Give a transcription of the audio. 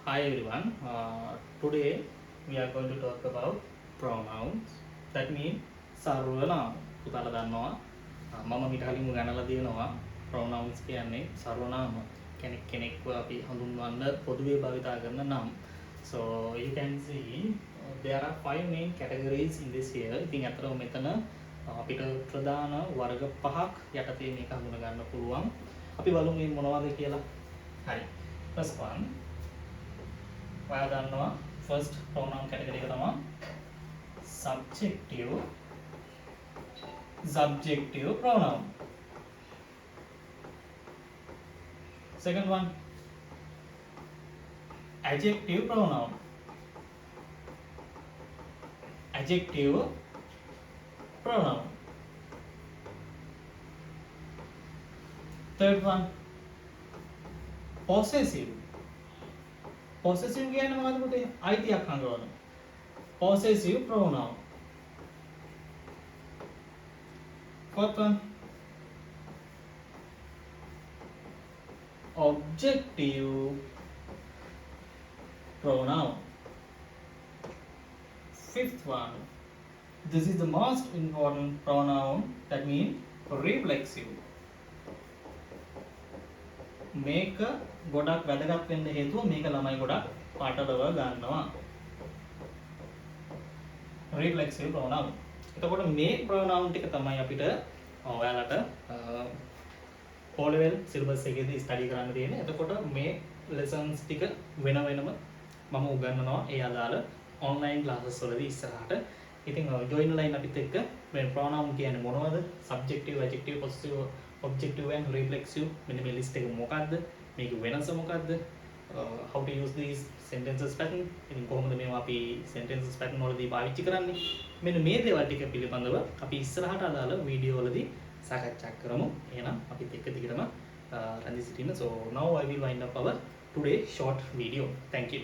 Hi everyone. Today we are going to talk about pronouns. That means සර්වනාම. පුතාලා දන්නවා මම මීට කලින් උගන්වලා තියෙනවා pronouns කියන්නේ සර්වනාම. කෙනෙක්ව අපි හඳුන්වන්න පොදුවේ භාවිතා කරන නම්. So you can see there are five main categories in this here. ඉතින් අතරම මෙතන අපිට ප්‍රධාන වර්ග පහක් යටතේ මේක හඳුනා ගන්න පුළුවන්. අපි බලමු මේ මොනවද කියලා. හරි. First one. ඔයා දන්නවා first pronoun category එක තමයි subjective pronoun. Second one, adjective pronoun. Third one, possessive කියන්නේ මොකද්ද පුතේ? අයිතියක් හංගවන. Possessive pronoun. Fourth one, objective pronoun. Fifth one, this is the most important pronoun, that means reflexive. මේක ගොඩක් වැදගත් වෙන්න හේතුව මේක ළමයි ගොඩක් පාටලව ගන්නවා. reflexive pronoun. එතකොට මේ pronoun ටික තමයි අපිට ඔයාලට O level syllabus එකේදී study කරන්න තියෙන්නේ. එතකොට මේ lessons ටික වෙනම මම උගන්වනවා ඒ අදාළ online classes වලදී ඉස්සරහට. ඉතින් join line අපිත් එක්ක මේ pronoun කියන්නේ මොනවද? subjective, adjective, possessive, objective and reflexive මෙන්න මේ list එක මොකක්ද? මේක වෙනස මොකක්ද? How to use these sentences pattern. ඉතින් කොහොමද මේවා අපි sentences pattern වලදී පාවිච්චි කරන්නේ? මෙන්න මේ දේවල් ටික පිළිබඳව අපි ඉස්සරහට අදාළ වීඩියෝ වලදී සාකච්ඡා කරමු. එහෙනම් අපිත් එක්ක දිගටම රැඳී සිටින්න. So now I will wind up our today short video. Thank you.